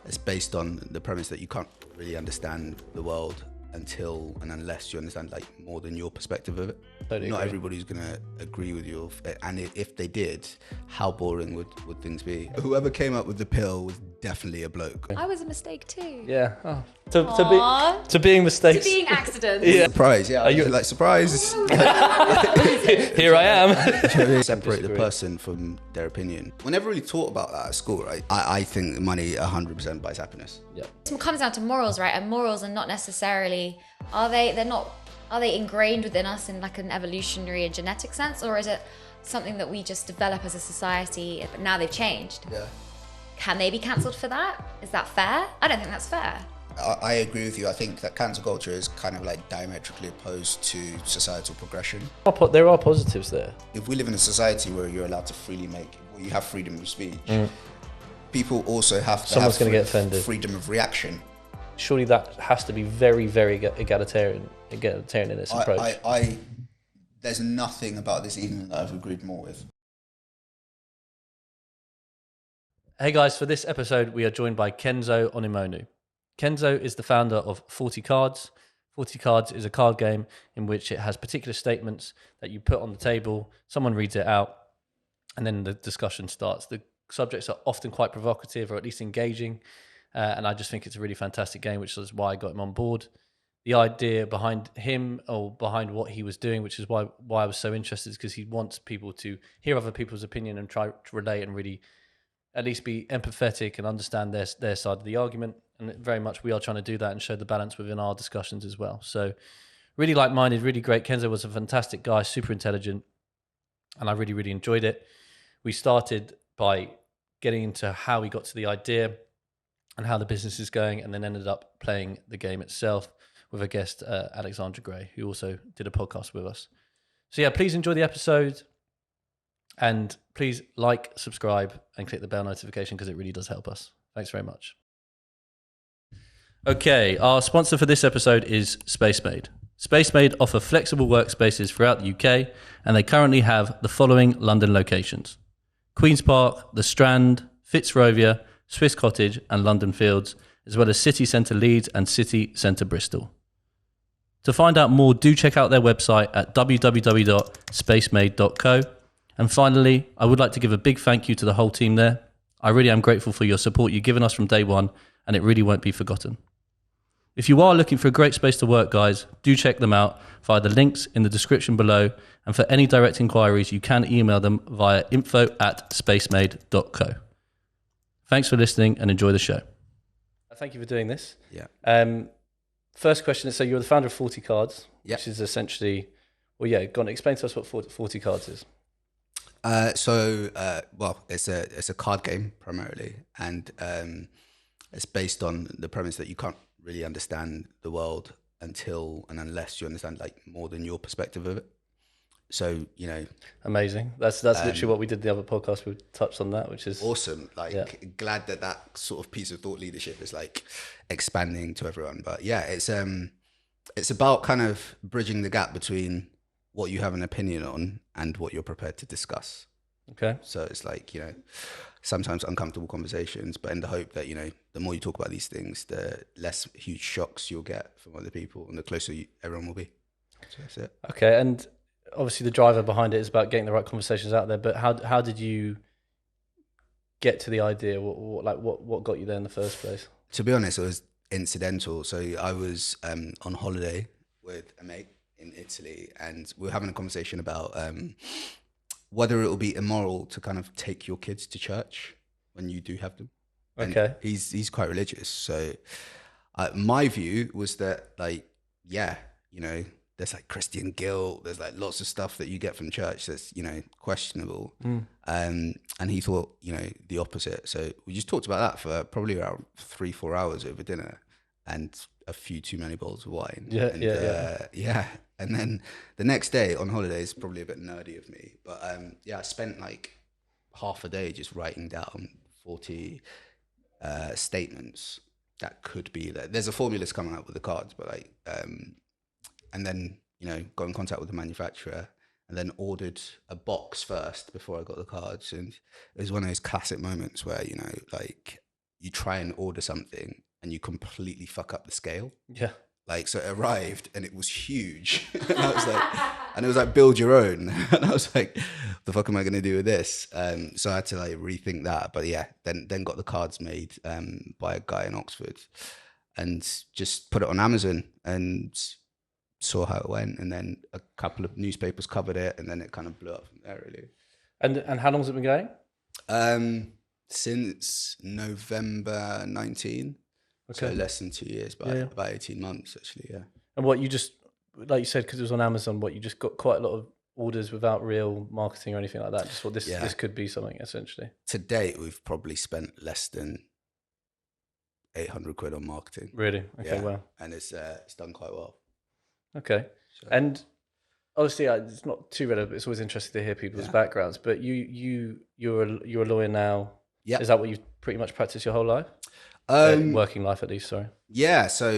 It's based on the premise that you can't really understand the world until and unless you understand like more than your perspective of it. Totally Not agree. everybody's gonna agree with you, and if they did, how boring would things be? Whoever came up with the pill was definitely a bloke. I was a mistake too. Yeah. Oh. Aww. To being mistakes. To being accidents. Yeah. Surprise, yeah. Are you like surprise? Here I am. Separate the person from their opinion. We never really taught about that at school, right? I think money 100% buys happiness. Yeah. It comes down to morals, right? And morals are not necessarily, are they ingrained within us in like an evolutionary and genetic sense, or is it something that we just develop as a society, but now they've changed? Yeah. Can they be cancelled for that? Is that fair? I don't think that's fair. I agree with you. I think that cancel culture is kind of like diametrically opposed to societal progression. There are positives there. If we live in a society where you're allowed to freely you have freedom of speech, people also have to Someone's have going to get offended. freedom of reaction. Surely that has to be very, very egalitarian in its approach. There's nothing about this evening that I've agreed more with. Hey guys, for this episode, we are joined by Kenzo Onumonu. Kenzo is the founder of 40 Cards. 40 Cards is a card game in which it has particular statements that you put on the table, someone reads it out, and then the discussion starts. The subjects are often quite provocative or at least engaging, and I just think it's a really fantastic game, which is why I got him on board. The idea behind him, or behind what he was doing, which is why I was so interested, is because he wants people to hear other people's opinion and try to relate and really at least be empathetic and understand their side of the argument. And very much we are trying to do that and show the balance within our discussions as well. So really like-minded, really great. Kenzo was a fantastic guy, super intelligent, and I really, really enjoyed it. We started by getting into how we got to the idea and how the business is going, and then ended up playing the game itself with a guest, Alexandra Gray, who also did a podcast with us. So yeah, please enjoy the episode, and please like, subscribe, and click the bell notification because it really does help us. Thanks very much. Okay, our sponsor for this episode is SpaceMade. SpaceMade offer flexible workspaces throughout the UK, and they currently have the following London locations: Queen's Park, The Strand, Fitzrovia, Swiss Cottage, and London Fields, as well as City Centre Leeds and City Centre Bristol. To find out more, do check out their website at www.spacemade.co. And finally, I would like to give a big thank you to the whole team there. I really am grateful for your support you've given us from day one, and it really won't be forgotten. If you are looking for a great space to work, guys, do check them out via the links in the description below. And for any direct inquiries, you can email them via info@spacemade.co. Thanks for listening and enjoy the show. Thank you for doing this. Yeah. First question is, so you're the founder of 40 Cards, Yep. which is essentially, well, yeah, go on, explain to us what 40 Cards is. Well, it's a card game primarily, and it's based on the premise that you can't really understand the world until and unless you understand like more than your perspective of it. So, you know, amazing. That's literally what we did the other podcast. We touched on that, which is awesome. Like, glad that sort of piece of thought leadership is like expanding to everyone. But yeah, it's about kind of bridging the gap between what you have an opinion on and what you're prepared to discuss. Okay. So it's like, you know, sometimes uncomfortable conversations, but in the hope that, you know, the more you talk about these things, the less huge shocks you'll get from other people and the closer everyone will be. So that's it. Okay. And obviously the driver behind it is about getting the right conversations out there, but how did you get to the idea? What got you there in the first place? To be honest, it was incidental. So I was on holiday with a mate in Italy, and we were having a conversation about whether it will be immoral to kind of take your kids to church when you do have them. And okay. He's quite religious. So my view was that, like, yeah, you know, there's like Christian guilt. There's like lots of stuff that you get from church that's, you know, questionable. And he thought, you know, the opposite. So we just talked about that for probably around 3-4 hours over dinner and a few too many bowls of wine. Yeah. And then the next day on holiday is probably a bit nerdy of me. But I spent like half a day just writing down 40 statements that could be there. There's a formula coming up with the cards, but like, and then, you know, got in contact with the manufacturer and then ordered a box first before I got the cards. And it was one of those classic moments where, you know, like you try and order something and you completely fuck up the scale. Yeah. Like, so it arrived and it was huge. And I was like, and it was like, build your own. And I was like, the fuck am I going to do with this? So I had to like rethink that. But yeah, then got the cards made by a guy in Oxford and just put it on Amazon and saw how it went. And then a couple of newspapers covered it and then it kind of blew up from there, really. And how long has it been going? Since November 19. Okay. So less than 2 years, but about 18 months actually, yeah. And what you just, like you said, because it was on Amazon, what you just got quite a lot of orders without real marketing or anything like that? Just what this could be something, essentially. To date, we've probably spent less than 800 quid on marketing. Really? Okay, wow. And it's done quite well. Okay. So. And obviously, it's not too relevant, but it's always interesting to hear people's backgrounds. But you're a lawyer now. Yeah. Is that what you've pretty much practiced your whole life? Working life, at least. Sorry. Yeah. So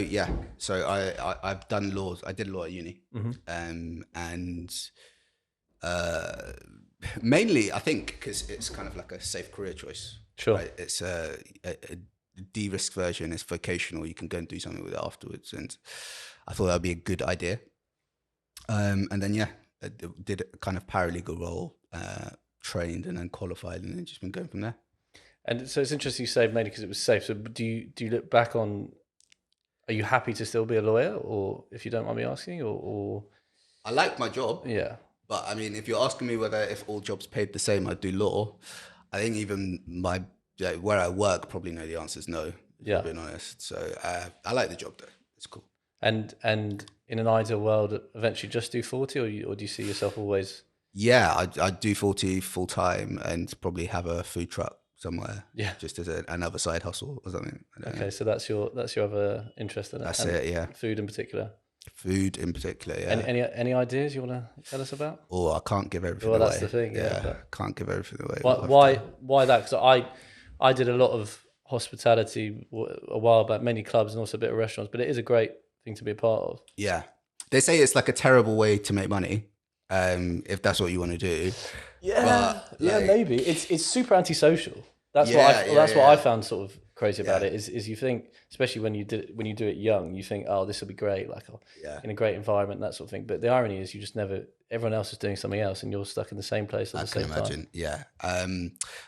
I've done law. I did law at uni, and mainly I think because it's kind of like a safe career choice. Sure. Right? It's a de-risk version. It's vocational. You can go and do something with it afterwards, and I thought that'd be a good idea. And then I did a kind of paralegal role, trained and then qualified, and then just been going from there. And so it's interesting you say mainly because it was safe. So do you look back on? Are you happy to still be a lawyer, or if you don't mind me asking, or? I like my job. Yeah. But I mean, if you're asking me if all jobs paid the same, I'd do law. I think even where I work probably know the answer is no. Yeah. Being honest. So I like the job though. It's cool. And in an ideal world, eventually just do 40, or do you see yourself always? Yeah, I'd do 40 full time and probably have a food truck somewhere, just as another side hustle or something. Okay, so that's your other interest in it. That's it, yeah. Food in particular. Yeah. Any ideas you want to tell us about? Oh, I can't give everything away. Well, that's the thing. Yeah, can't give everything away. Why that? Because I did a lot of hospitality a while back, many clubs and also a bit of restaurants. But it is a great thing to be a part of. Yeah, they say it's like a terrible way to make money, if that's what you want to do. Yeah, maybe it's super antisocial. That's what I found sort of crazy about it. Is you think, especially when you do it young, you think, oh, this will be great, in a great environment, that sort of thing. But the irony is, you just never. Everyone else is doing something else, and you're stuck in the same place at the same time. I can imagine. Yeah.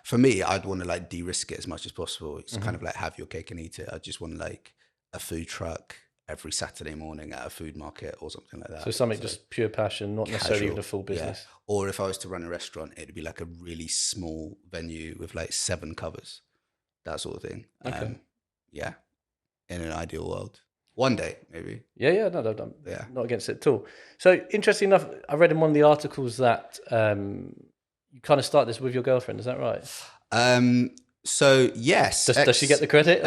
For me, I'd want to like de-risk it as much as possible. It's kind of like have your cake and eat it. I just want like a food truck every Saturday morning at a food market or something like that. So something just pure passion, not necessarily even a full business. Yeah. Or if I was to run a restaurant, it'd be like a really small venue with like 7 covers, that sort of thing. Okay. In an ideal world. One day, maybe. Yeah, no, not against it at all. So interesting enough, I read in one of the articles that you kind of start this with your girlfriend, is that right? So yes. Does she get the credit?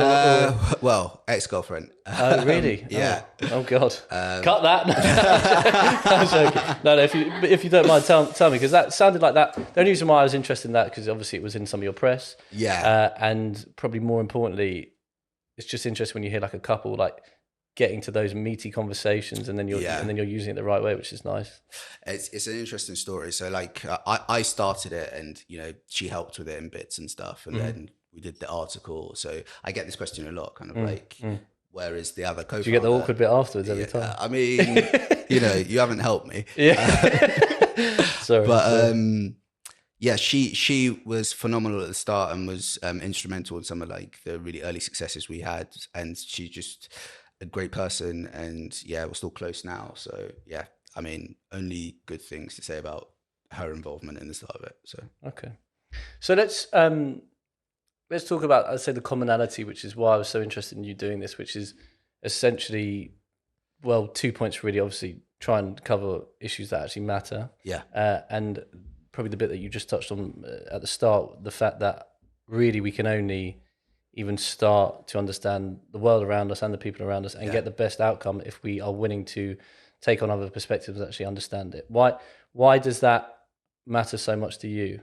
Well, ex-girlfriend. Oh, really? Yeah. Oh God. Cut that. I'm joking. No. If you don't mind, tell me, because that sounded like that. The only reason why I was interested in that, because obviously it was in some of your press. Yeah. And probably more importantly, it's just interesting when you hear like a couple like getting to those meaty conversations, and then you're using it the right way, which is nice. It's an interesting story. So like I started it, and she helped with it in bits and stuff, and then we did the article. So I get this question a lot, kind of like, where is the other co-founder? Do you get the awkward bit afterwards every time? I mean, you haven't helped me. Yeah. Sorry. But she was phenomenal at the start and was instrumental in some of like the really early successes we had, and she's just a great person, and we're still close now. So I mean, only good things to say about her involvement in the start of it. So okay, so let's talk about, I'd say, the commonality, which is why I was so interested in you doing this, which is essentially, 2 points really. Obviously, try and cover issues that actually matter. Yeah, and probably the bit that you just touched on at the start, the fact that really we can only even start to understand the world around us and the people around us and get the best outcome if we are willing to take on other perspectives and actually understand it. Why does that matter so much to you?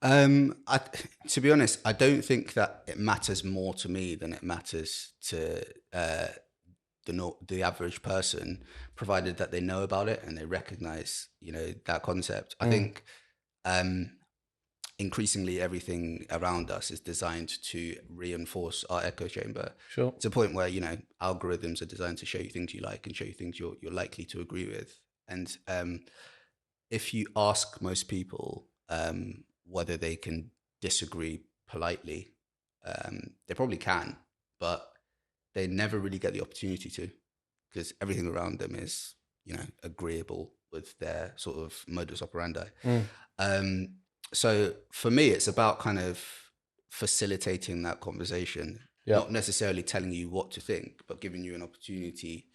To be honest, I don't think that it matters more to me than it matters to the average person, provided that they know about it and they recognize, that concept. I think increasingly everything around us is designed to reinforce our echo chamber. Sure. To a point where, you know, algorithms are designed to show you things you like and show you things you're likely to agree with. And if you ask most people whether they can disagree politely, they probably can, but they never really get the opportunity to, because everything around them is, you know, agreeable with their sort of modus operandi. So for me, it's about kind of facilitating that conversation, not necessarily telling you what to think, but giving you an opportunity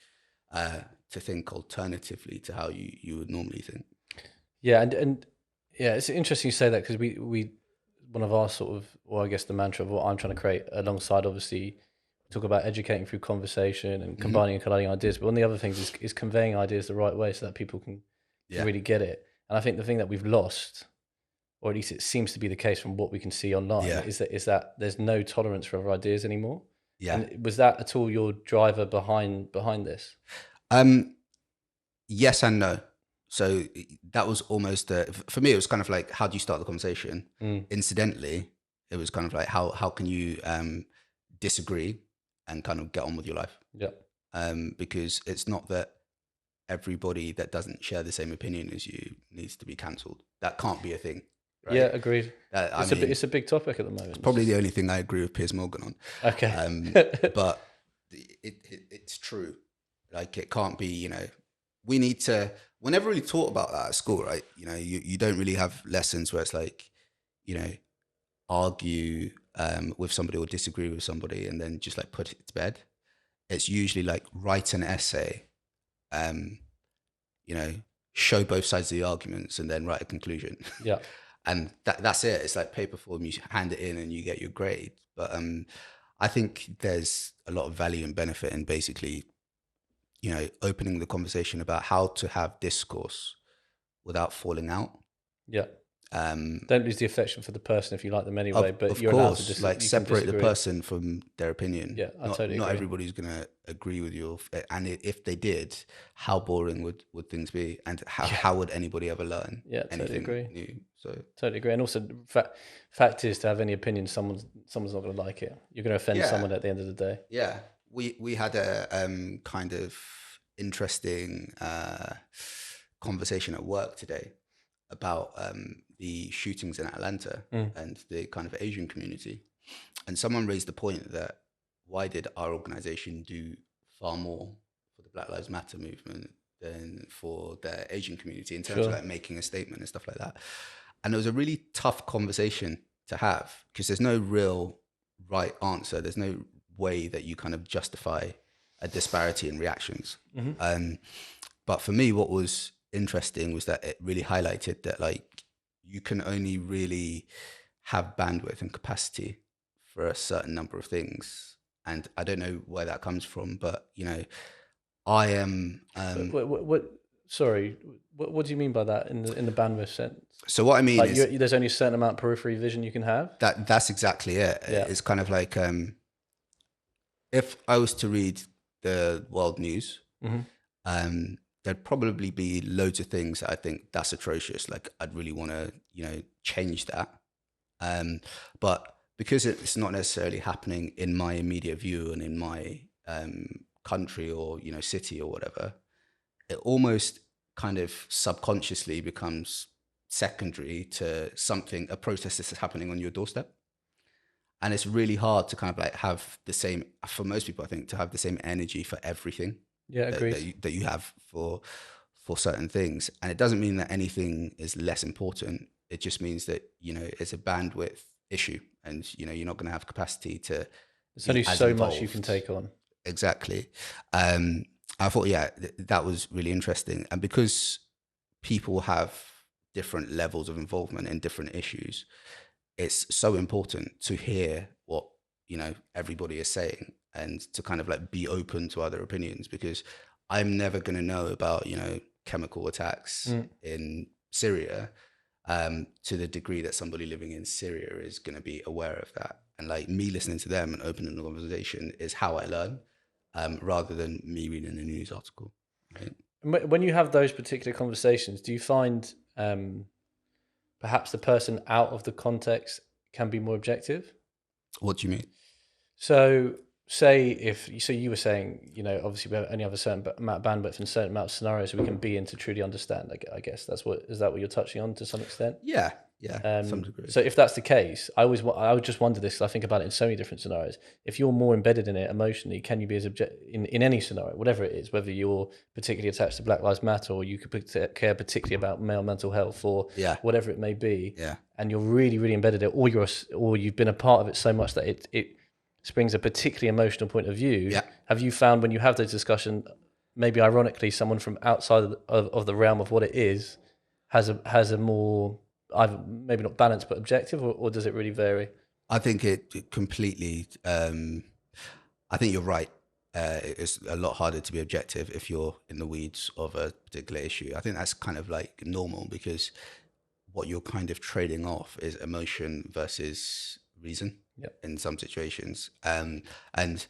to think alternatively to how you would normally think. Yeah, and yeah, it's interesting you say that, because we one of our sort of, or I guess the mantra of what I'm trying to create alongside, obviously, talk about educating through conversation and combining and colliding ideas. But one of the other things is conveying ideas the right way so that people can really get it. And I think the thing that we've lost, or at least it seems to be the case from what we can see online, is that there's no tolerance for other ideas anymore. Yeah. And was that at all your driver behind this? Yes and no. So that was almost for me. It was kind of like, how do you start the conversation? Incidentally, it was kind of like, how can you disagree and kind of get on with your life? Yeah. Because it's not that everybody that doesn't share the same opinion as you needs to be cancelled. That can't be a thing. Right? Yeah, agreed. It's a big topic at the moment. It's probably the only thing I agree with Piers Morgan on. Okay. But it's true. Like, it can't be, you know, we need to, we never really taught about that at school, right? You know, you don't really have lessons where it's like, you know, argue with somebody or disagree with somebody and then just like put it to bed. It's usually like, write an essay, you know, show both sides of the arguments and then write a conclusion. Yeah. And that's it. It's like paper form, you hand it in and you get your grade. But I think there's a lot of value and benefit in basically, you know, opening the conversation about how to have discourse without falling out. Yeah. Don't lose the affection for the person if you like them anyway. But you're allowed to just like separate the person from their opinion. Yeah, I totally agree. Not everybody's going to agree with you, and if they did, how boring would things be, and how would anybody ever learn anything new? So totally agree. And also, fact is, to have any opinion, someone's not going to like it. You're going to offend someone at the end of the day. Yeah, we had a kind of interesting conversation at work today about the shootings in Atlanta and the kind of Asian community. And someone raised the point that, why did our organization do far more for the Black Lives Matter movement than for the Asian community in terms of like making a statement and stuff like that? And it was a really tough conversation to have, because there's no real right answer. There's no way that you kind of justify a disparity in reactions. But for me, what was interesting was that it really highlighted that, like, you can only really have bandwidth and capacity for a certain number of things. And I don't know where that comes from, but, you know, I am sorry, what do you mean by that in the bandwidth sense? So what I mean is, there's only a certain amount of periphery vision you can have. That's exactly it. It's kind of like, if I was to read the world news, there'd probably be loads of things that I think that's atrocious. Like, I'd really want to, you know, change that. But because it's not necessarily happening in my immediate view and in my country or, you know, city or whatever, it almost kind of subconsciously becomes secondary to something, a protest that's happening on your doorstep. And it's really hard to kind of like have the same, for most people, I think, to have the same energy for everything. Yeah, agreed. That you have for certain things. And it doesn't mean that anything is less important. It just means that, you know, it's a bandwidth issue, and, you know, you're not going to have capacity to. There's only so much you can take on. Exactly. I thought, that was really interesting. And because people have different levels of involvement in different issues, it's so important to hear what, you know, everybody is saying, and to kind of like be open to other opinions, because I'm never going to know about, you know, chemical attacks in Syria to the degree that somebody living in Syria is going to be aware of that. And like, me listening to them and opening the conversation is how I learn, rather than me reading a news article. Right? When you have those particular conversations, do you find perhaps the person out of the context can be more objective. What do you mean? So, say you were saying, obviously we only have a certain amount of bandwidth and a certain amount of scenarios so we can be in to truly understand. I guess is that what you're touching on to some extent? Yeah, some degree. So if that's the case, I would just wonder this, 'cause I think about it in so many different scenarios. If you're more embedded in it emotionally, can you be as in any scenario, whatever it is, whether you're particularly attached to Black Lives Matter or you could care particularly about male mental health or whatever it may be, and you're really, really embedded in it, or you've been a part of it so much that it springs a particularly emotional point of view. Yeah. Have you found when you have those discussions, maybe ironically, someone from outside of the realm of what it is has a more either maybe not balanced but objective, or does it really vary? I think it completely. I think you're right. It's a lot harder to be objective if you're in the weeds of a particular issue. I think that's kind of like normal because what you're kind of trading off is emotion versus reason in some situations. And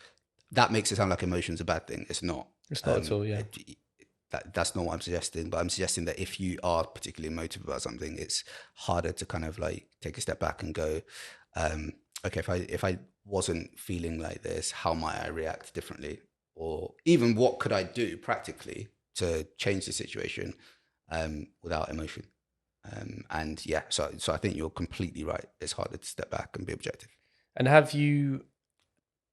that makes it sound like emotion's a bad thing. It's not. It's not at all, yeah. That's not what I'm suggesting, but I'm suggesting that if you are particularly emotive about something, it's harder to kind of like take a step back and go, okay, if I wasn't feeling like this, how might I react differently? Or even what could I do practically to change the situation without emotion? So I think you're completely right. It's harder to step back and be objective. And have you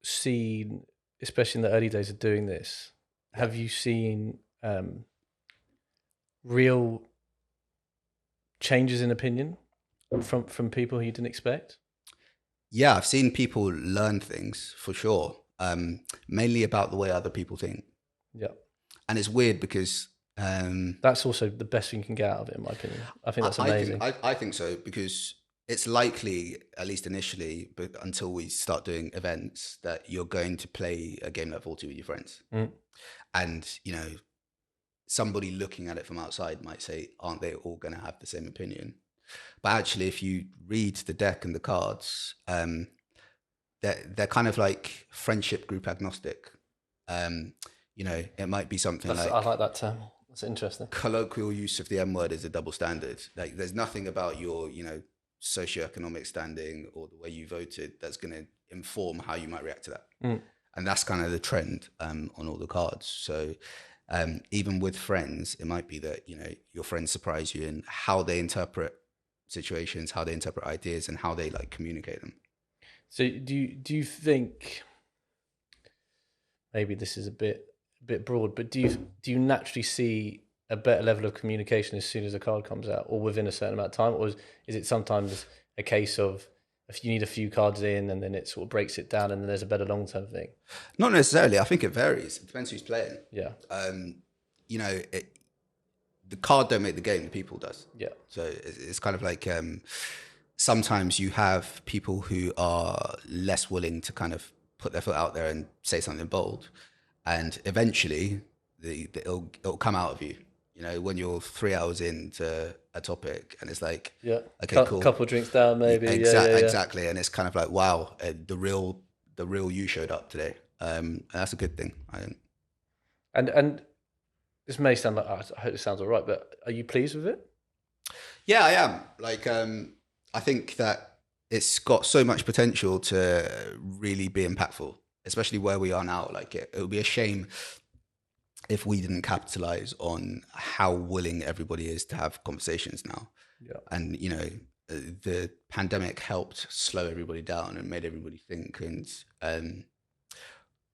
seen, especially in the early days of doing this, have you seen real changes in opinion from people you didn't expect? Yeah, I've seen people learn things for sure, mainly about the way other people think. Yeah. And it's weird because that's also the best thing you can get out of it, in my opinion. I think that's amazing. I think so, because it's likely, at least initially, but until we start doing events, that you're going to play a game like 40 with your friends. And, somebody looking at it from outside might say, aren't they all going to have the same opinion? But actually, if you read the deck and the cards, they're kind of like friendship group agnostic. It might be something I like that term. That's interesting. Colloquial use of the M word is a double standard. Like, there's nothing about your, socioeconomic standing or the way you voted that's going to inform how you might react to that. And that's kind of the trend on all the cards. So even with friends, it might be that, your friends surprise you in how they interpret situations, how they interpret ideas, and how they like communicate them. So do you think, maybe this is a bit broad, but do you naturally see a better level of communication as soon as a card comes out, or within a certain amount of time, or is it sometimes a case of if you need a few cards in and then it sort of breaks it down and then there's a better long-term thing? Not necessarily. I think it varies. It depends who's playing. Yeah. The card don't make the game, the people does. Yeah. So it's kind of like sometimes you have people who are less willing to kind of put their foot out there and say something bold, and eventually it'll come out of you. When you're 3 hours into a topic and it's like, okay, cool, couple of drinks down, maybe. Exactly, and it's kind of like, wow, the real you showed up today, and that's a good thing. And this may sound like, I hope this sounds all right, but are you pleased with it? Yeah, I am. Like, I think that it's got so much potential to really be impactful, especially where we are now. Like, it would be a shame if we didn't capitalize on how willing everybody is to have conversations now. Yeah. And, the pandemic helped slow everybody down and made everybody think. And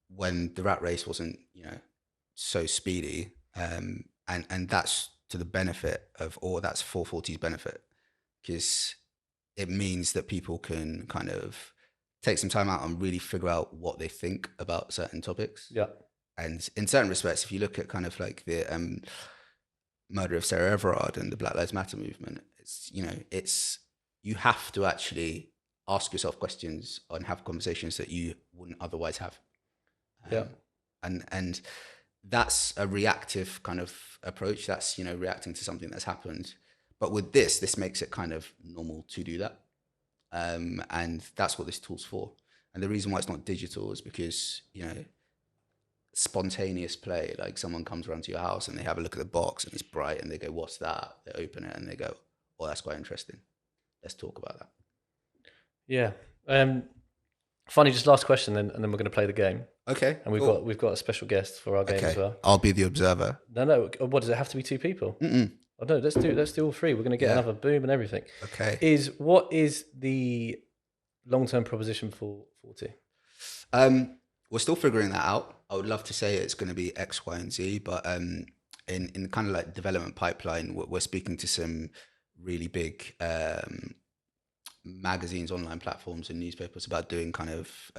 when the rat race wasn't, so speedy, and that's to the benefit of, or that's 440's benefit, because it means that people can kind of take some time out and really figure out what they think about certain topics. Yeah. And in certain respects, if you look at kind of like the murder of Sarah Everard and the Black Lives Matter movement, it's you have to actually ask yourself questions and have conversations that you wouldn't otherwise have. And that's a reactive kind of approach. That's, reacting to something that's happened. But with this makes it kind of normal to do that. And that's what this tool's for. And the reason why it's not digital is because, spontaneous play, like someone comes around to your house and they have a look at the box and it's bright and they go, what's that? They open it and they go, oh, that's quite interesting. Let's talk about that. Yeah. Finally, just last question, then, and then we're going to play the game. Okay. And we've got a special guest for our game as well. I'll be the observer. No. What does it have to be? 2 people? Mm-mm. Oh no, let's do all 3. We're going to get another boom and everything. Okay. What is the long-term proposition for 40? We're still figuring that out. I would love to say it's going to be X, Y, and Z, but in kind of like development pipeline, we're speaking to some really big magazines, online platforms, and newspapers about doing kind of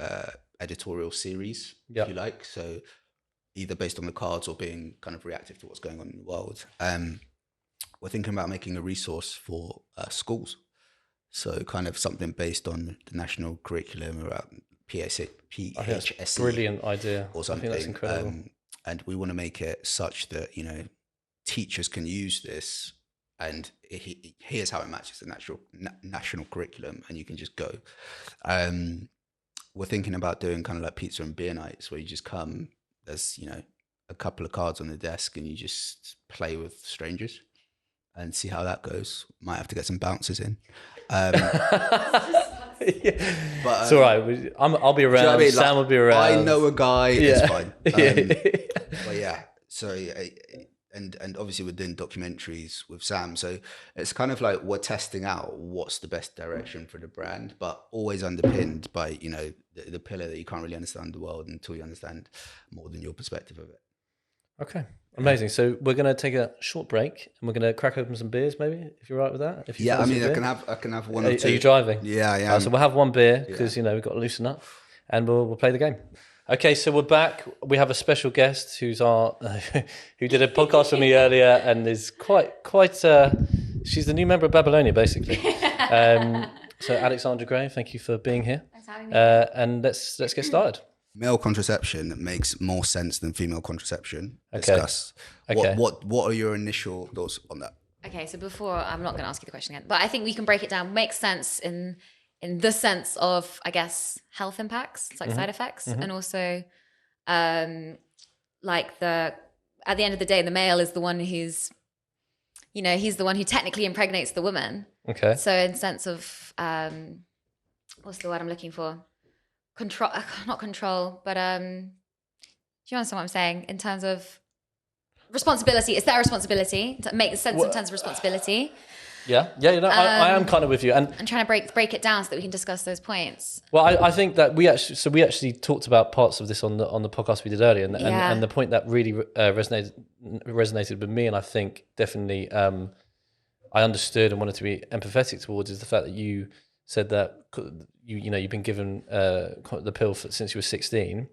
editorial series, if you like. So either based on the cards or being kind of reactive to what's going on in the world. We're thinking about making a resource for schools. So kind of something based on the national curriculum around PHSE. I think that's a brilliant idea. Or something. I think that's incredible. And we want to make it such that, teachers can use this, and here's how it matches the national curriculum, and you can just go. We're thinking about doing kind of like pizza and beer nights, where you just come, there's, a couple of cards on the desk, and you just play with strangers and see how that goes. Might have to get some bouncers in. But it's all right. I'll be around. You know what I mean? Sam will be around. I know a guy. It's fine. But yeah, so and obviously we're doing documentaries with Sam, so it's kind of like we're testing out what's the best direction for the brand, but always underpinned by the pillar that you can't really understand the world until you understand more than your perspective of it. Okay. Amazing. So we're going to take a short break, and we're going to crack open some beers, maybe, if you're right with that. If you I mean, I can have one or two. Are you driving? Yeah, I am. So we'll have one beer because we've got to loosen up, and we'll play the game. Okay, so we're back. We have a special guest who did a podcast with me earlier, and is quite. She's the new member of Babylonia, basically. So Alexandra Gray, thank you for being here. Thanks for having me. And let's get started. Male contraception makes more sense than female contraception. Okay. Discuss. Okay. What are your initial thoughts on that? Okay, so before, I'm not going to ask you the question again, but I think we can break it down. Makes sense in the sense of, I guess, health impacts, like side effects, and also like at the end of the day, the male is the one who's, he's the one who technically impregnates the woman. Okay. So in sense of, what's the word I'm looking for? Not control, but do you understand what I'm saying? In terms of responsibility, it's their responsibility to make sense in terms of responsibility. Yeah. I am kind of with you, and trying to break it down so that we can discuss those points. Well, I think that we actually talked about parts of this on the podcast we did earlier, and the point that really resonated with me, and I think definitely I understood and wanted to be empathetic towards, is the fact that you said that you've been given the pill since you were 16,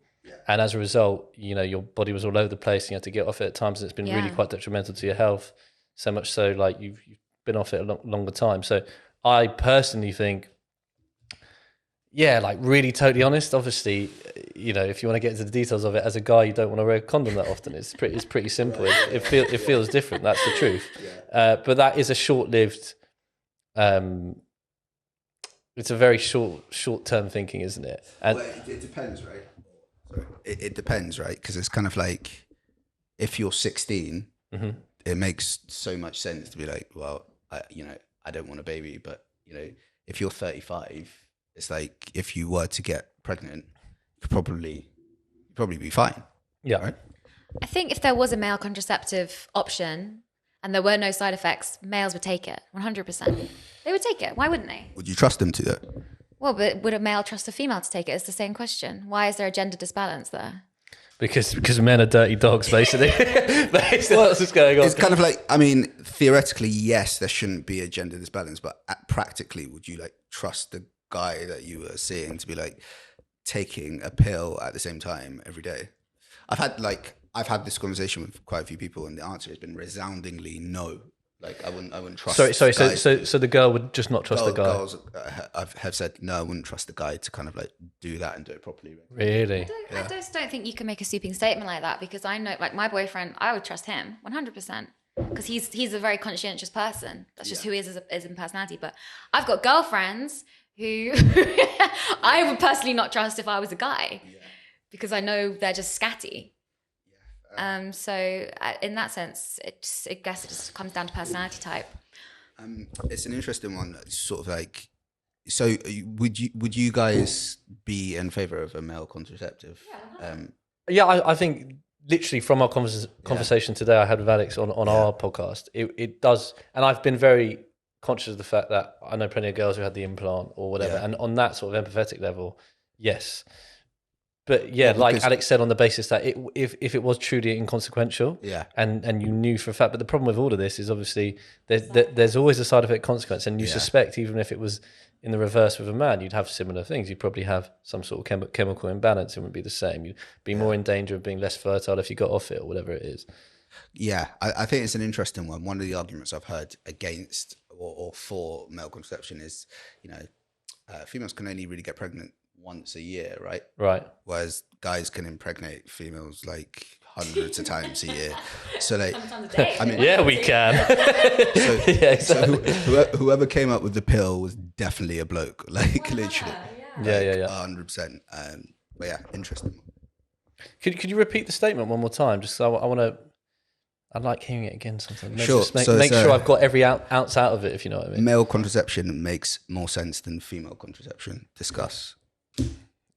and as a result, your body was all over the place, and you had to get off it at times, and it's been really quite detrimental to your health. So much so, like you've been off it a longer time. So I personally think, like really totally honest. Obviously, if you want to get into the details of it, as a guy, you don't want to wear a condom that often. It's pretty simple. It feels different. That's the truth. But that is a short-lived. It's a very short-term thinking, isn't it? And it depends, right? Sorry. It depends, right? Because it's kind of like if you're 16, it makes so much sense to be like, well, I don't want a baby, but if you're 35, it's like if you were to get pregnant, you'd probably be fine. Yeah. Right? I think if there was a male contraceptive option and there were no side effects, males would take it 100%. They would take it. Why wouldn't they? Would you trust them to that? Well, but would a male trust a female to take it? It's the same question. Why is there a gender disbalance there? Because men are dirty dogs, basically. That's what's going on. It's kind of like, I mean, theoretically, yes, there shouldn't be a gender disbalance, but practically, would you trust the guy that you were seeing to be taking a pill at the same time every day? I've had this conversation with quite a few people, and the answer has been resoundingly no. I wouldn't trust. Sorry. So the girl would just not trust the guy. Girls have said no. I wouldn't trust the guy to kind of do that and do it properly. Really? I just don't think you can make a sweeping statement like that, because I know, my boyfriend, I would trust him 100%, because he's a very conscientious person. That's just who he is as in personality. But I've got girlfriends who I would personally not trust if I was a guy, because I know they're just scatty. So in that sense, I guess it just comes down to personality type. It's an interesting one. Sort of like, so would you guys be in favor of a male contraceptive? Yeah, I think literally from our conversation today I had with Alex on our podcast, it does, and I've been very conscious of the fact that I know plenty of girls who had the implant or whatever, and on that sort of empathetic level, yes. But like Alex said, on the basis that if it was truly inconsequential, and you knew for a fact, but the problem with all of this is obviously there's always a side effect consequence, and you suspect even if it was in the reverse with a man, you'd have similar things. You'd probably have some sort of chemical imbalance. It wouldn't be the same. You'd be more in danger of being less fertile if you got off it or whatever it is. Yeah, I think it's an interesting one. One of the arguments I've heard against or for male contraception is, females can only really get pregnant once a year, right? Right. Whereas guys can impregnate females like hundreds of times a year. So like, Sometimes a day. I mean, yeah, we can. So whoever came up with the pill was definitely a bloke, like literally. Yeah. 100%. But yeah, interesting. Could you repeat the statement one more time? Just so I'd like hearing it again sometimes. Sure. Just make sure I've got every ounce out of it, if you know what I mean. Male contraception makes more sense than female contraception. Discuss.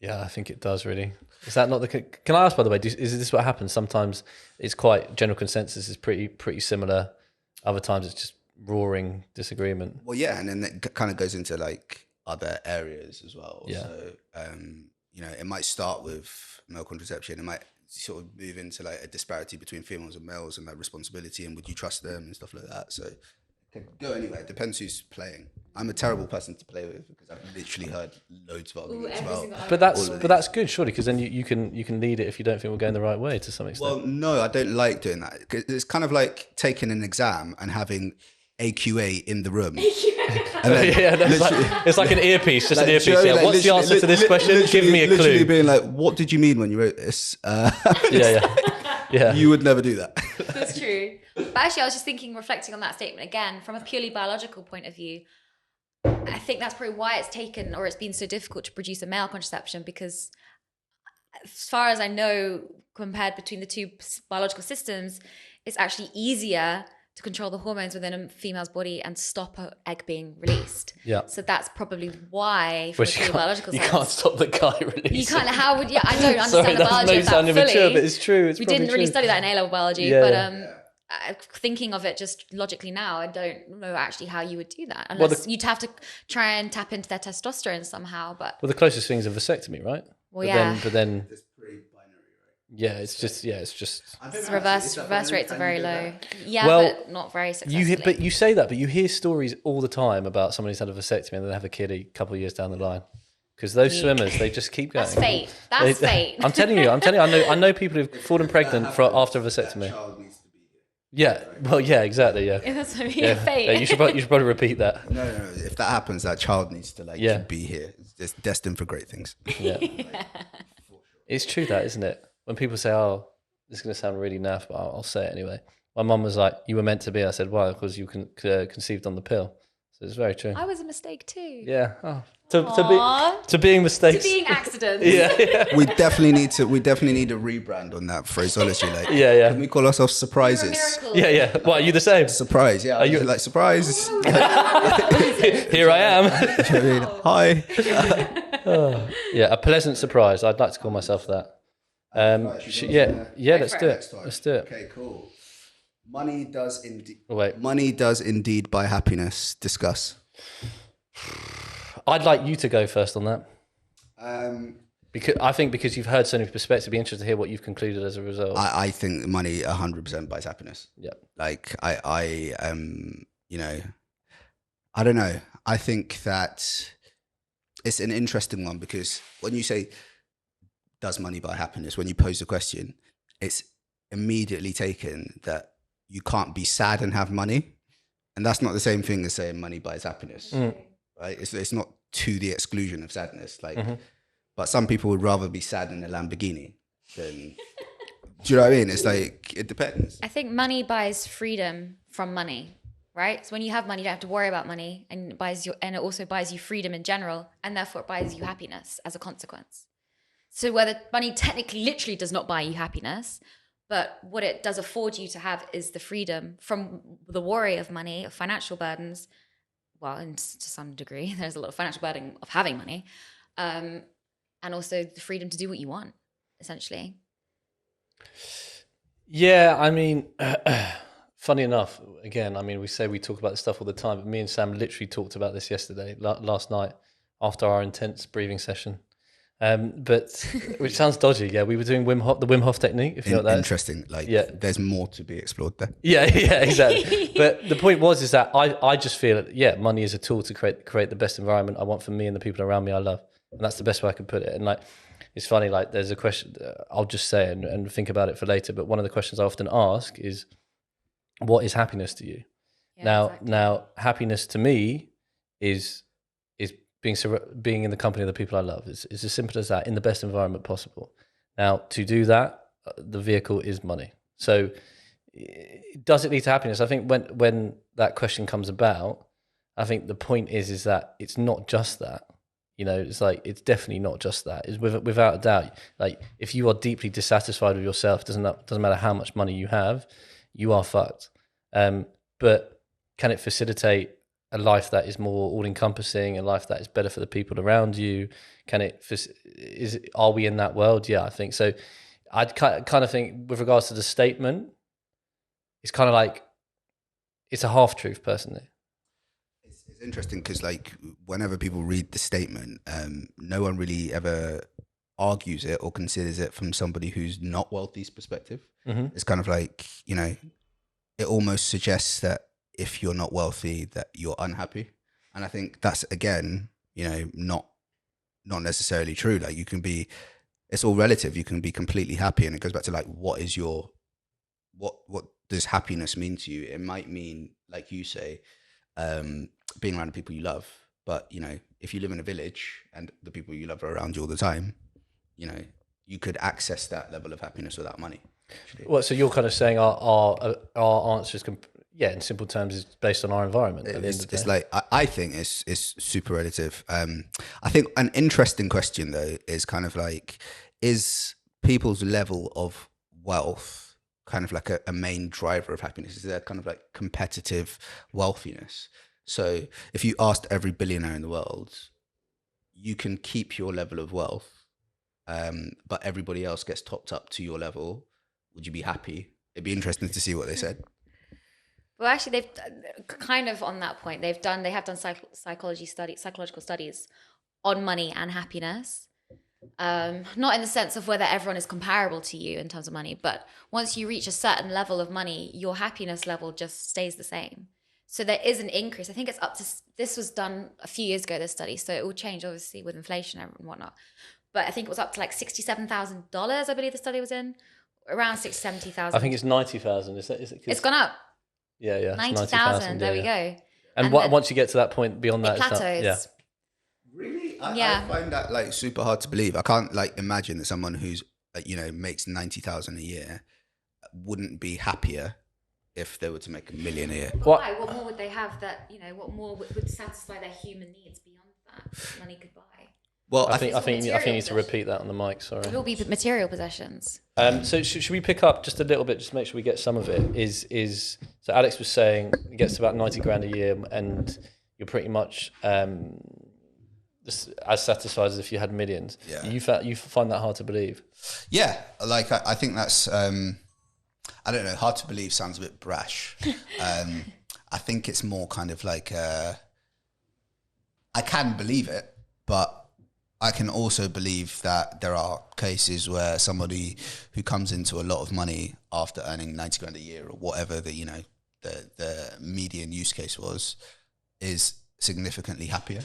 Yeah, I think it does really. Is that not the? Can I ask, by the way, is this what happens? Sometimes it's quite general consensus is pretty similar. Other times it's just roaring disagreement. Well, yeah, and then it kind of goes into like other areas as well. Yeah. So, it might start with male contraception. It might sort of move into like a disparity between females and males and like responsibility and would you trust them and stuff like that. So it can go anywhere. It depends who's playing. I'm a terrible person to play with because I've literally heard loads of arguments about. But that's good, surely, because then you can lead it if you don't think we're going the right way to some extent. Well, no, I don't like doing that. It's kind of like taking an exam and having AQA in the room. And then it's like an earpiece, just an earpiece. Yeah, what's the answer to this question? Give me a clue. Literally being like, what did you mean when you wrote this? Yeah. You would never do that. That's true. But actually, I was just reflecting on that statement again, from a purely biological point of view. I think that's probably why it's been so difficult to produce a male contraception, because as far as I know, compared between the two biological systems, it's actually easier to control the hormones within a female's body and stop an egg being released. Yeah. So that's probably why, from a biological sense, you can't stop the guy releasing. You can't. How would you? I don't understand the biology of that fully. Immature, but it's true. We didn't really study that in A-level biology, thinking of it just logically now, I don't know actually how you would do that, unless you'd have to try and tap into their testosterone somehow. But the closest thing is a vasectomy, right? But then it's pretty binary, right? Yeah, it's just reverse rates are very low. Yeah, but not very successfully. You say that, but you hear stories all the time about somebody who's had a vasectomy and then have a kid a couple of years down the line. Because those swimmers, they just keep going. That's fate. That's fate. I'm telling you. I know people who've fallen pregnant after a vasectomy. Yeah. Well, yeah, exactly. Yeah. That's fate. Yeah, you should probably repeat that. No. If that happens, that child needs to be here. It's destined for great things. Yeah. It's true that, isn't it? When people say, "Oh, this is going to sound really naff," but I'll say it anyway. My mum was like, "You were meant to be." I said, "Why?" Because you conceived on the pill. So it's very true. I was a mistake too. Yeah. Oh. To being mistakes. To being accidents. Yeah. We definitely need a rebrand on that phraseology. Like, can we call ourselves surprises? Yeah. What, are you the same? Surprise. Yeah. Are you like surprise? Here I am. You know what I mean? Hi. Yeah, a pleasant surprise. I'd like to call myself that. Let's do it. Let's do it. Okay, cool. Money does indeed buy happiness. Discuss. I'd like you to go first on that. Because you've heard so many perspectives, it'd be interesting to hear what you've concluded as a result. I think money 100% buys happiness. Yeah. Like I don't know. I think that it's an interesting one because when you say, does money buy happiness? When you pose the question, it's immediately taken that you can't be sad and have money. And that's not the same thing as saying money buys happiness. Right? It's not to the exclusion of sadness. Like, but some people would rather be sad in a Lamborghini than. Do you know what I mean? It's like it depends. I think money buys freedom from money, right? So when you have money, you don't have to worry about money, and it also buys you freedom in general, and therefore it buys you happiness as a consequence. So whether money technically, literally does not buy you happiness, But what it does afford you to have is the freedom from the worry of money, of financial burdens. Well, and to some degree, there's a lot of financial burden of having money. And also the freedom to do what you want, essentially. Yeah, I mean, funny enough, again, I mean, we say we talk about this stuff all the time, but me and Sam literally talked about this yesterday, last night, after our intense breathing session. But which sounds dodgy. Yeah, we were doing the Wim Hof technique. If you know what that Interesting. Like, there's more to be explored there. Yeah, exactly. But the point is that I just feel money is a tool to create the best environment I want for me and the people around me I love, and that's the best way I can put it. And like, it's funny. Like, there's a question I'll just say and think about it for later. But one of the questions I often ask is, "What is happiness to you?" Yeah, now, happiness to me is being in the company of the people I love. It's as simple as that, in the best environment possible. Now, to do that, the vehicle is money. So does it lead to happiness? I think when that question comes about, I think the point is that it's not just that. You know, it's like, it's definitely not just that. It's without a doubt. Like, if you are deeply dissatisfied with yourself, doesn't matter how much money you have, you are fucked. But can it facilitate a life that is more all-encompassing, a life that is better for the people around you? Are we in that world? Yeah, I think so. I kind of think, with regards to the statement, it's kind of like, it's a half-truth, personally. It's interesting because, like, whenever people read the statement, no one really ever argues it or considers it from somebody who's not wealthy's perspective. Mm-hmm. It's kind of like, you know, it almost suggests that if you're not wealthy, that you're unhappy. And I think that's, again, you know, not necessarily true. Like, you can be, it's all relative. You can be completely happy. And it goes back to, like, what does happiness mean to you? It might mean, like you say, being around the people you love. But, you know, if you live in a village and the people you love are around you all the time, you know, you could access that level of happiness without money. Actually. Well, so you're kind of saying our answers in simple terms, is based on our environment. It's like, I think it's super relative. I think an interesting question, though, is kind of like, is people's level of wealth kind of like a main driver of happiness? Is there kind of like competitive wealthiness? So if you asked every billionaire in the world, you can keep your level of wealth, but everybody else gets topped up to your level, would you be happy? It'd be interesting to see what they said. Well, actually, they've kind of, on that point, they have done psychological studies on money and happiness. Not in the sense of whether everyone is comparable to you in terms of money, but once you reach a certain level of money, your happiness level just stays the same. So there is an increase. I think it's up to, this was done a few years ago, this study, so it will change obviously with inflation and whatnot. But I think it was up to like $67,000, I believe the study was in, around 60,000, 70,000. I think it's 90,000. Is it? It's gone up. Yeah. 90,000. There we go. And once you get to that point, beyond that, it plateaus. It's not, Really? I find that like super hard to believe. I can't like imagine that someone who's you know, makes 90,000 a year wouldn't be happier if they were to make $1 million a year. Why? What more would they have that, you know, what more would satisfy their human needs beyond that money could buy? Well, I think you need to repeat that on the mic. Sorry. It will be material possessions. So should we pick up just a little bit, just to make sure we get some of it? So Alex was saying it gets to about 90 grand a year, and you're pretty much just as satisfied as if you had millions. Yeah. You find that hard to believe? Yeah, like I think that's I don't know. Hard to believe sounds a bit brash. I think it's more kind of like I can believe it, but I can also believe that there are cases where somebody who comes into a lot of money after earning 90 grand a year or whatever the, you know, the median use case was, is significantly happier.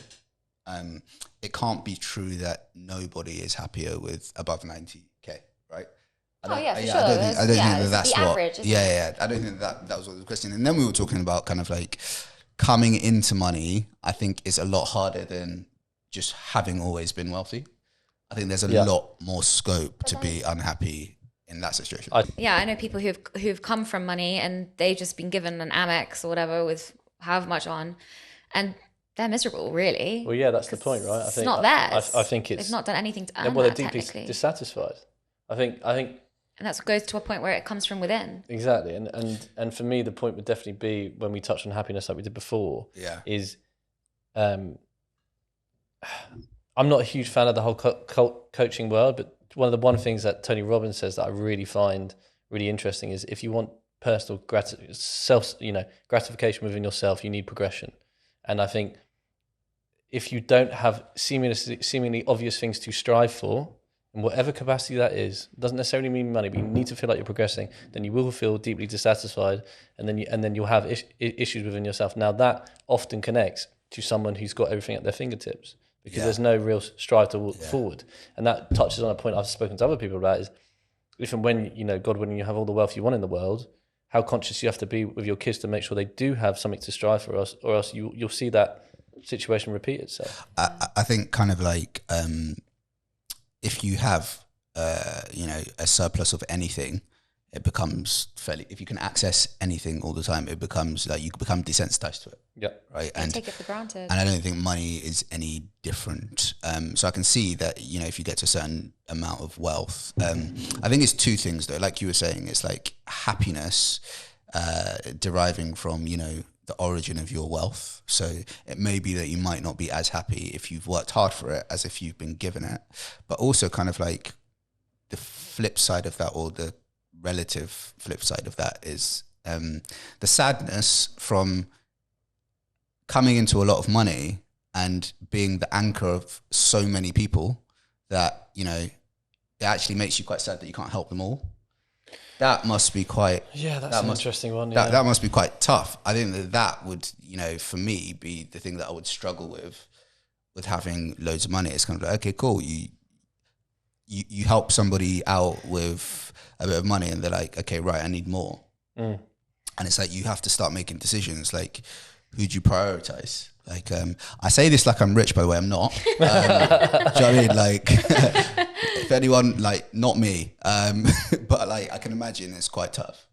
It can't be true that nobody is happier with above 90k, right? For sure. I don't think that's the what. Average, I don't think that was the question. And then we were talking about kind of like coming into money. I think is a lot harder than just having always been wealthy. I think there's a lot more scope to be unhappy in that situation. I know people who've come from money and they've just been given an Amex or whatever with however much on, and they're miserable, really. Well, yeah, that's the point, right? It's not theirs. I think it's... They've not done anything to earn they're that, deeply technically. dissatisfied. I think And that goes to a point where it comes from within. Exactly. And for me, the point would definitely be, when we touch on happiness like we did before, is I'm not a huge fan of the whole coaching world, but one of the things that Tony Robbins says that I really find really interesting is, if you want personal gratification within yourself, you need progression. And I think if you don't have seemingly obvious things to strive for, in whatever capacity that is, doesn't necessarily mean money, but you need to feel like you're progressing, then you will feel deeply dissatisfied, and then you'll have issues within yourself. Now that often connects to someone who's got everything at their fingertips, because there's no real strive to walk forward. And that touches on a point I've spoken to other people about, is if and when, God willing, you have all the wealth you want in the world, how conscious you have to be with your kids to make sure they do have something to strive for, or else you'll see that situation repeat itself. I think kind of like, if you have, a surplus of anything, it becomes fairly, if you can access anything all the time, it becomes like you become desensitized to it. Yeah. Right. And take it for granted. And I don't think money is any different. So I can see that, if you get to a certain amount of wealth, I think it's two things though. Like you were saying, it's like happiness, deriving from, the origin of your wealth. So it may be that you might not be as happy if you've worked hard for it as if you've been given it. But also kind of like the flip side of that, or the relative flip side of that, is the sadness from coming into a lot of money and being the anchor of so many people that, it actually makes you quite sad that you can't help them all. That must be quite... Yeah, that's an interesting one. Yeah. That must be quite tough. I think that would, for me, be the thing that I would struggle with having loads of money. It's kind of like, okay, cool. You help somebody out with a bit of money and they're like, okay, right, I need more. And it's like, you have to start making decisions. Like, who do you prioritize? Like, I say this like I'm rich, by the way, I'm not. Do you know what I mean? Like, if anyone, like, not me. But like, I can imagine it's quite tough.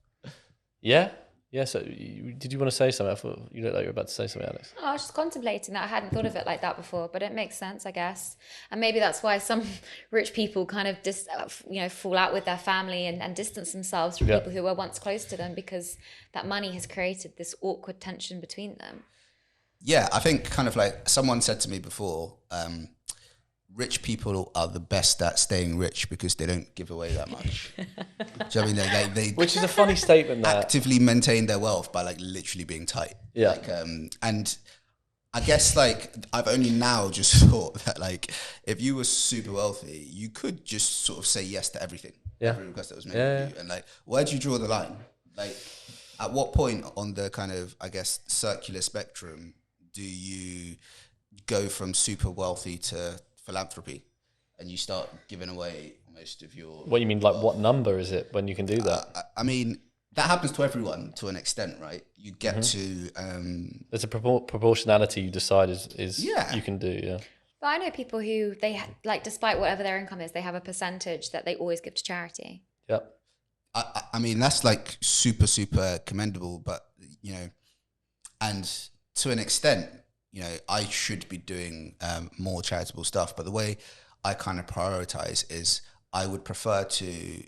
Yeah. Yeah. So did you want to say something? I thought you looked like you were about to say something, Alex. Oh, I was just contemplating that. I hadn't thought of it like that before, but it makes sense, I guess. And maybe that's why some rich people kind of fall out with their family and distance themselves from people who were once close to them, because that money has created this awkward tension between them. Yeah, I think kind of like someone said to me before, rich people are the best at staying rich because they don't give away that much. Do you know what I mean? They Which is a funny statement. Actively maintain their wealth by like literally being tight. Yeah. Like, and I guess like I've only now just thought that like if you were super wealthy, you could just sort of say yes to everything. Yeah. Every request that was made of you. And like, where do you draw the line? Like, at what point on the kind of, I guess, circular spectrum do you go from super wealthy to philanthropy and you start giving away most of your... What you mean, like what number is it when you can do that? I mean, that happens to everyone to an extent, right? You get to... There's a proportionality you decide is you can do, yeah. But I know people who, like, despite whatever their income is, they have a percentage that they always give to charity. Yep. I mean, that's like super, super commendable, but, and to an extent, I should be doing more charitable stuff. But the way I kind of prioritize is I would prefer to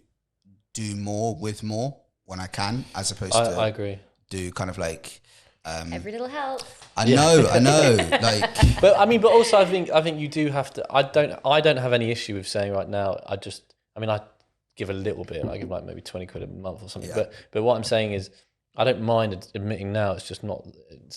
do more with more when I can, as opposed to I agree. Do kind of like every little helps. I know. Like, but also I think you do have to. I don't have any issue with saying right now. I give a little bit. I give like maybe 20 quid a month or something. Yeah. But what I'm saying is, I don't mind admitting now it's just not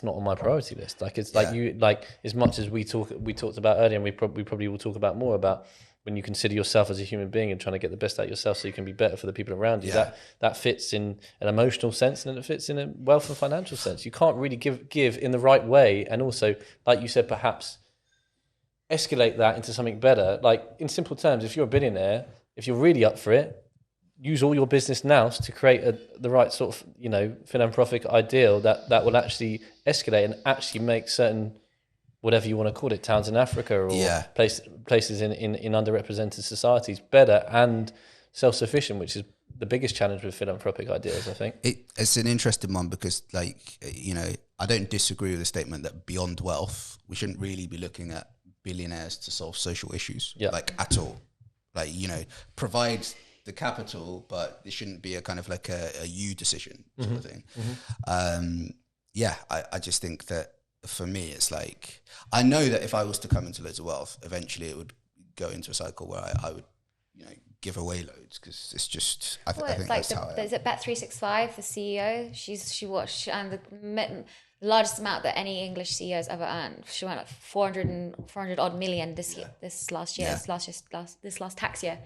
on my priority list. Like it's like you like as much as we talked about earlier, and we probably will talk about more about when you consider yourself as a human being and trying to get the best out of yourself so you can be better for the people around you. Yeah. That fits in an emotional sense, and it fits in a wealth and financial sense. You can't really give in the right way, and also, like you said, perhaps escalate that into something better. Like in simple terms, if you're a billionaire, if you're really up for it, use all your business nous to create the right sort of, philanthropic ideal that will actually escalate and actually make certain, whatever you want to call it, towns in Africa or places in underrepresented societies better and self-sufficient, which is the biggest challenge with philanthropic ideas, I think. It's an interesting one because, like, I don't disagree with the statement that beyond wealth, we shouldn't really be looking at billionaires to solve social issues, like at all. Like, provide the capital, but it shouldn't be a kind of like a you decision sort of thing. I just think that for me, it's like, I know that if I was to come into loads of wealth, eventually it would go into a cycle where I would, give away loads, because it's just, I think like that's how I am. is it Bet365, the CEO? She earned the largest amount that any English CEO has ever earned. She went like 400 odd million this last tax year.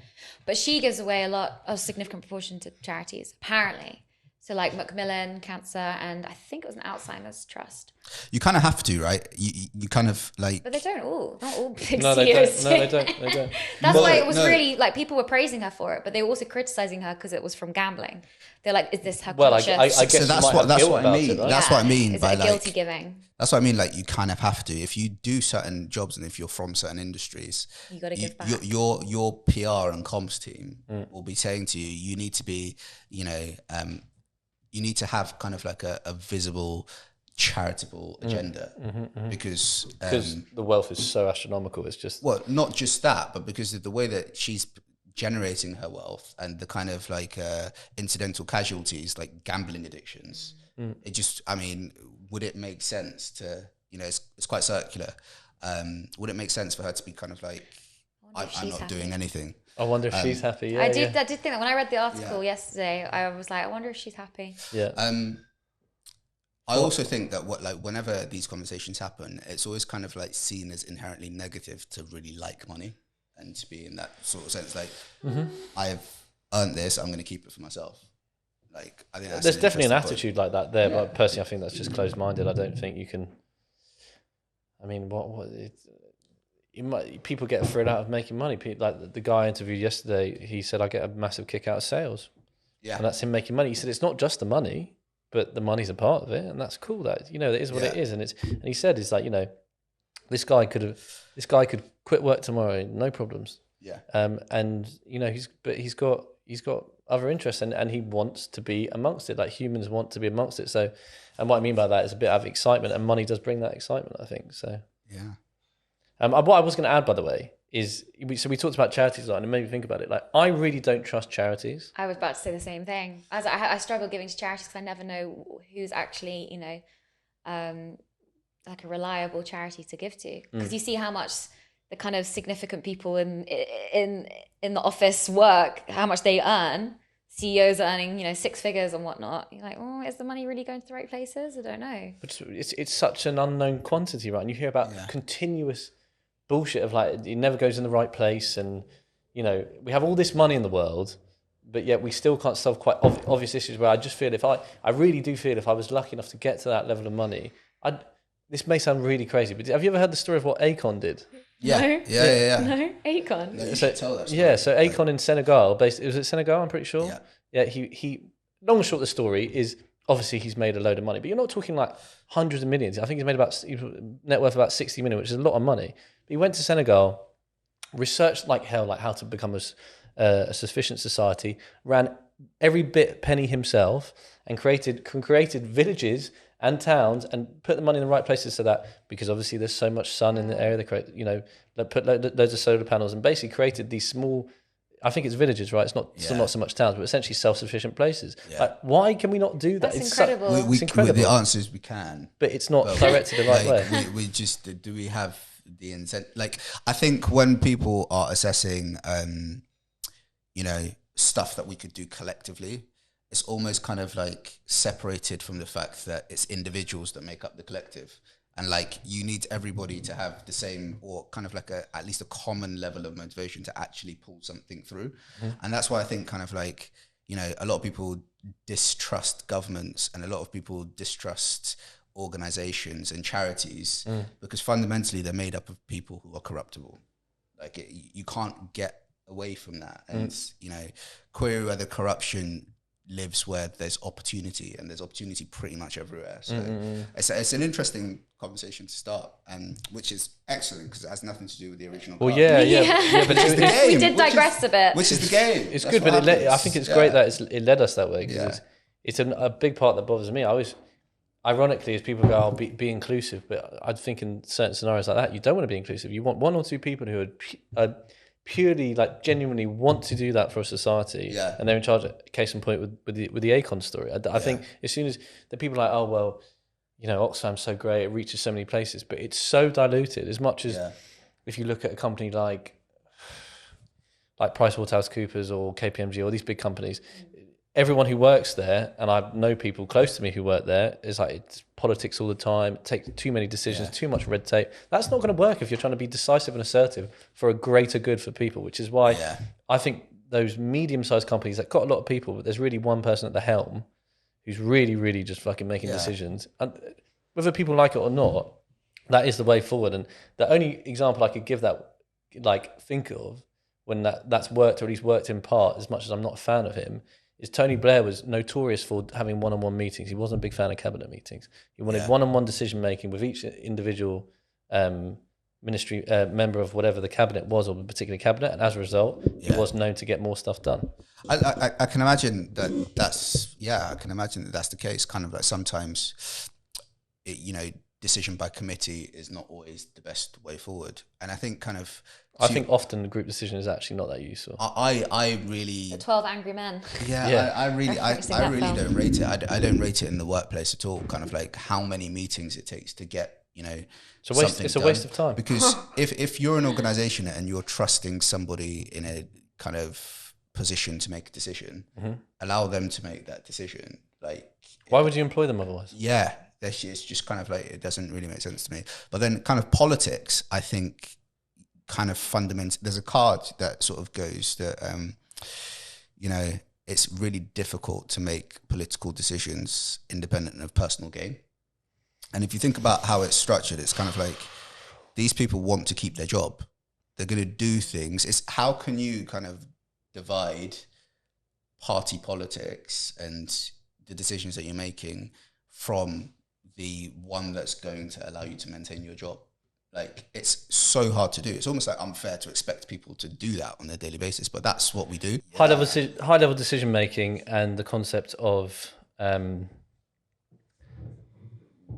But she gives away a significant proportion to charities, apparently. So like Macmillan Cancer, and I think it was an Alzheimer's trust. You kind of have to, right? You kind of like... But they don't all. Not all big No, CEOs. they don't. That's why it was really, like, people were praising her for it, but they were also criticizing her because it was from gambling. They're like, is this her conscious? I guess so that's what I mean. It, right? That's what I mean is by it like guilty giving. That's what I mean. Like, you kind of have to. If you do certain jobs and if you're from certain industries, You got to give back. your PR and comms team will be saying to you, you need to be, you need to have kind of like a visible charitable agenda, because the wealth is so astronomical. It's just, well, not just that, but because of the way that she's generating her wealth and the kind of like incidental casualties like gambling addictions. It just, I mean, would it make sense to, it's quite circular. Would it make sense for her to be kind of like, I'm not doing anything? I wonder if she's happy. Yeah, I did think that when I read the article yesterday, I was like, I wonder if she's happy. Yeah. I also think that whenever these conversations happen, it's always kind of like seen as inherently negative to really like money and to be in that sort of sense, like, I've earned this, I'm going to keep it for myself. Like, I think there's definitely an attitude like that there, but personally, I think that's just closed-minded. I don't think you can. I mean, people get a thrill out of making money. Like the guy I interviewed yesterday, he said, I get a massive kick out of sales. Yeah. And that's him making money. He said, it's not just the money, but the money's a part of it. And that's cool. That, it is what it is. And he said, it's like, this guy could quit work tomorrow, no problems. Yeah. And he's got other interests and he wants to be amongst it. Like, humans want to be amongst it. So, and what I mean by that is a bit of excitement, and money does bring that excitement, I think. So, yeah. What I was going to add, by the way, is we talked about charities a lot, and it made me think about it. Like, I really don't trust charities. I was about to say the same thing. As I struggle giving to charities because I never know who's actually, like a reliable charity to give to. Because you see how much the kind of significant people in the office work, how much they earn. CEOs are earning, 6 figures and whatnot. You're like, oh, is the money really going to the right places? I don't know. But it's such an unknown quantity, right? And you hear about continuous bullshit of like, it never goes in the right place. And, we have all this money in the world, but yet we still can't solve quite obvious issues where I just feel I really do feel if I was lucky enough to get to that level of money, this may sound really crazy, but have you ever heard the story of what Akon did? Yeah. No? Yeah. Akon. No, you should tell that story. Yeah, so Akon in Senegal, was it Senegal, I'm pretty sure? Yeah. Yeah, he long and short of the story is, obviously he's made a load of money, but you're not talking like hundreds of millions. I think he's made net worth about 60 million, which is a lot of money. But he went to Senegal, researched like hell, like how to become a sufficient society, ran every bit penny himself, and created villages and towns, and put the money in the right places so that, because obviously there's so much sun in the area, they create, they put loads of solar panels and basically created these small, I think it's villages, right? It's not so much towns, but essentially self-sufficient places. Yeah. Like, why can we not do that? That's incredible. It's incredible. The answer is we can. But it's not directed the right way. We just, do we have the incentive? Like, I think when people are assessing, stuff that we could do collectively, it's almost kind of like separated from the fact that it's individuals that make up the collective. And like, you need everybody to have the same, or kind of like at least a common level of motivation to actually pull something through. And that's why I think kind of like, a lot of people distrust governments and a lot of people distrust organizations and charities because fundamentally they're made up of people who are corruptible. Like, you can't get away from that. And, query whether corruption lives where there's opportunity, and there's opportunity pretty much everywhere. So it's an interesting conversation to start, which is excellent because it has nothing to do with the original. Well, yeah, but we did digress a bit. Which is the game. It's good, but I think it's great that it led us that way, because it's a big part that bothers me. I always, ironically, as people go, "I'll be inclusive," but I think in certain scenarios like that, you don't want to be inclusive. You want one or two people who are purely like genuinely want to do that for a society, and they're in charge. Case in point with the Akon story. I think as soon as the people are like, oh well, you know, Oxfam's so great, it reaches so many places, but it's so diluted. As much as if you look at a company like PricewaterhouseCoopers or KPMG or these big companies, everyone who works there, and I know people close to me who work there, is like it's politics all the time. It takes too many decisions, too much red tape. That's not going to work if you're trying to be decisive and assertive for a greater good for people, which is why I think those medium-sized companies that got a lot of people, but there's really one person at the helm who's really, really just fucking making decisions. And whether people like it or not, that is the way forward. And the only example I could give that, like, think of when that's worked, or at least worked in part, as much as I'm not a fan of him, is Tony Blair was notorious for having one-on-one meetings. He wasn't a big fan of cabinet meetings. He wanted one-on-one decision-making with each individual ministry member of whatever the cabinet was, or the particular cabinet, and as a result, he was known to get more stuff done. I can imagine that's the case. Kind of like sometimes, decision by committee is not always the best way forward. And I think I think often the group decision is actually not that useful. I really... The 12 Angry Men. Yeah. I really don't rate it. I don't rate it in the workplace at all. Kind of like how many meetings it takes to get, it's a waste of time. Because if you're an organization and you're trusting somebody in a kind of position to make a decision, allow them to make that decision. Like, why would you employ them otherwise? Yeah. It's just kind of like, it doesn't really make sense to me. But then kind of politics, I think, kind of fundamental. There's a card that sort of goes that, it's really difficult to make political decisions independent of personal gain. And if you think about how it's structured, it's kind of like these people want to keep their job. They're going to do things. It's how can you kind of divide party politics and the decisions that you're making from the one that's going to allow you to maintain your job. Like, it's so hard to do. It's almost like unfair to expect people to do that on a daily basis, but that's what we do. High level decision making and the concept of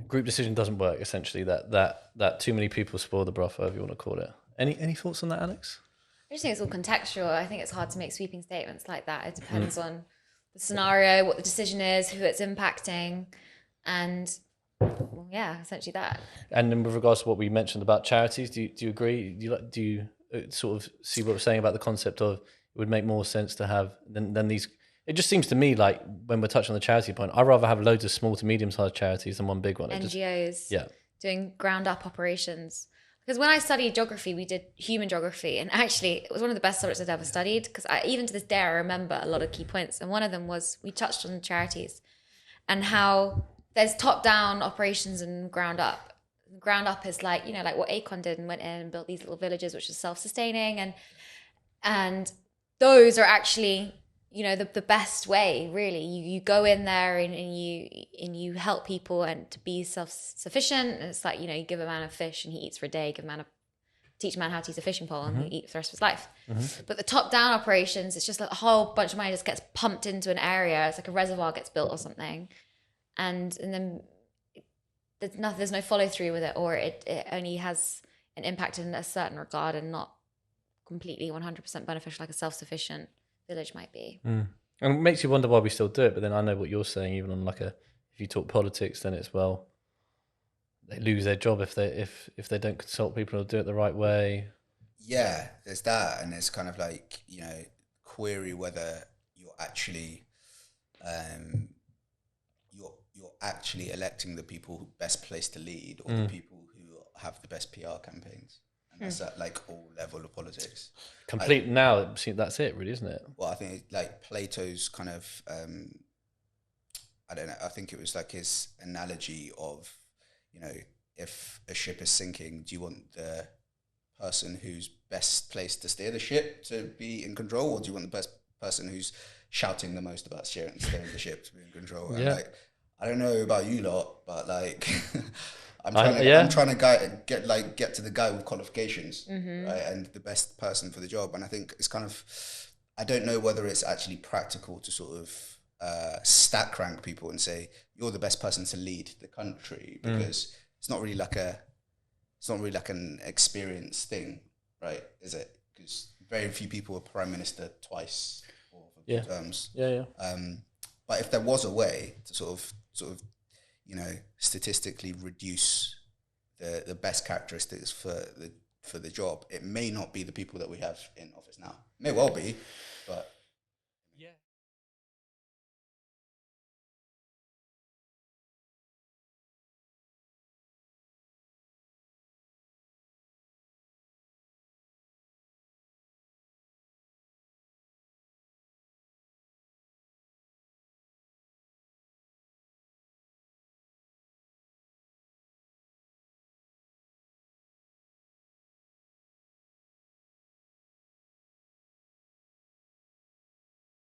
group decision doesn't work. Essentially, that too many people spoil the broth, whatever you want to call it. Any thoughts on that, Alex? I just think it's all contextual. I think it's hard to make sweeping statements like that. It depends on the scenario, what the decision is, who it's impacting, and essentially that. And then with regards to what we mentioned about charities, do you agree? Do you sort of see what we're saying about the concept of it would make more sense to have than these? It just seems to me like when we're touching on the charity point, I'd rather have loads of small to medium sized charities than one big one. NGOs, doing ground up operations. Because when I studied geography, we did human geography, and actually it was one of the best subjects I'd ever studied, because even to this day I remember a lot of key points, and one of them was we touched on charities and how there's top-down operations and ground up. Ground up is like, like what Akon did and went in and built these little villages which are self-sustaining, and those are actually, the best way, really. You go in there and you help people and to be self-sufficient. And it's like, you give a man a fish and he eats for a day, teach a man how to use a fishing pole and he eats for the rest of his life. But the top-down operations, it's just like a whole bunch of money just gets pumped into an area. It's like a reservoir gets built or something. And then there's no follow through with it, or it only has an impact in a certain regard and not completely 100% beneficial like a self-sufficient village might be. And it makes you wonder why we still do it. But then I know what you're saying, even on if you talk politics, then it's they lose their job if they don't consult people or do it the right way. Yeah, there's that, and there's kind of like, query whether you're actually you're actually electing the people who best placed to lead, or the people who have the best PR campaigns. And that's at like all level of politics. Now, that's it, really, isn't it? Well, I think like Plato's kind of, I don't know, I think it was like his analogy of, if a ship is sinking, do you want the person who's best placed to steer the ship to be in control, or do you want the best person who's shouting the most about steering the ship to be in control? And like, I don't know about you lot, but like, I'm trying to get to the guy with qualifications, right, and the best person for the job. And I think it's kind of, I don't know whether it's actually practical to sort of stack rank people and say you're the best person to lead the country, because it's not really like an experience thing, right? Is it? Because very few people are prime minister twice or for Yeah. terms. Yeah. But if there was a way to sort of, you know, statistically reduce the best characteristics for the job, it may not be the people that we have in office now. May well be, but